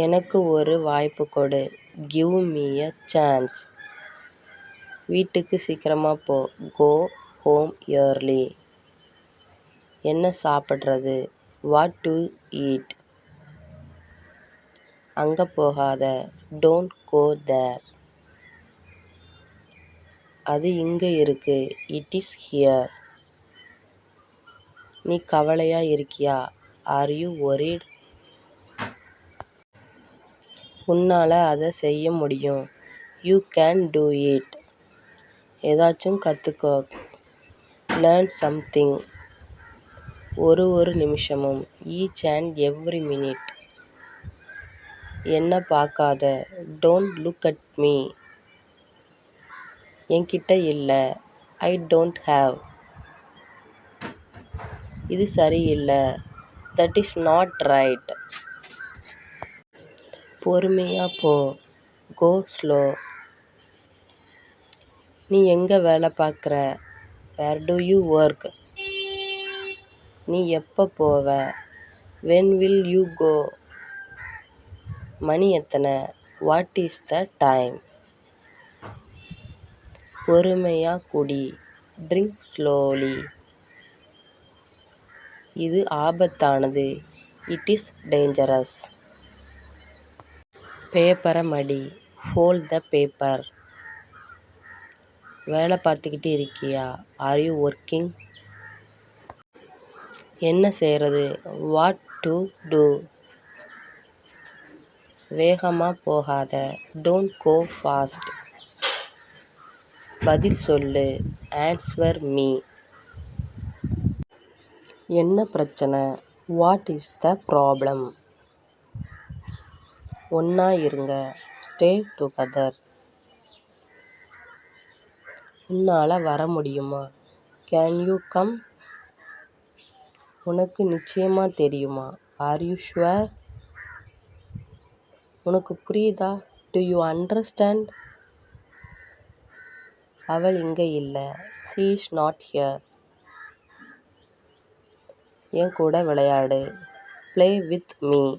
எனக்கு ஒரு வாய்ப்பு கொடு. Give me a chance. வீட்டுக்கு சீக்கிரமா போ. Go home early. என்ன சாப்பிட்றது? What to eat. அங்க போகாத. Don't go there. அது இங்க இருக்கு. It is here. நீ கவலையா இருக்கியா? Are you worried? உன்னால அதை செய்ய முடியும். You can do it. ஏதாச்சும் கத்துக்கோ. Learn something. ஒரு நிமிஷமும். Each and every minute. என்ன பார்க்காத. Don't look at me. என்கிட்ட இல்ல. I don't have. இது சரியில்லை. That is not right. பொறுமையா போ. Go slow. நீ எங்க வேலை பார்க்குற? Where do you work? நீ எப்போ போவ? When will you go? மணி எத்தனை? What is the time? பொறுமையா குடி. Drink slowly. இது ஆபத்தானது. It is dangerous. பேப்பரை மடி. Fold the paper. வேலை பார்த்துக்கிட்டு இருக்கியா? Are you working? என்ன செய்றது? What to do. வேகமா போகாத. Don't go fast. பதில் சொல்லு. Answer me. என்ன பிரச்சனை? What is the problem? ஒண்ணா இருங்க. Stay together. உன்னால வர முடியுமா? Can you come? உனக்கு நிச்சயமா தெரியுமா? Are you sure? உனக்கு புரியுதா? Do you understand? அவள் இங்க இல்ல. She is not here. என் கூட விளையாடு. Play with me.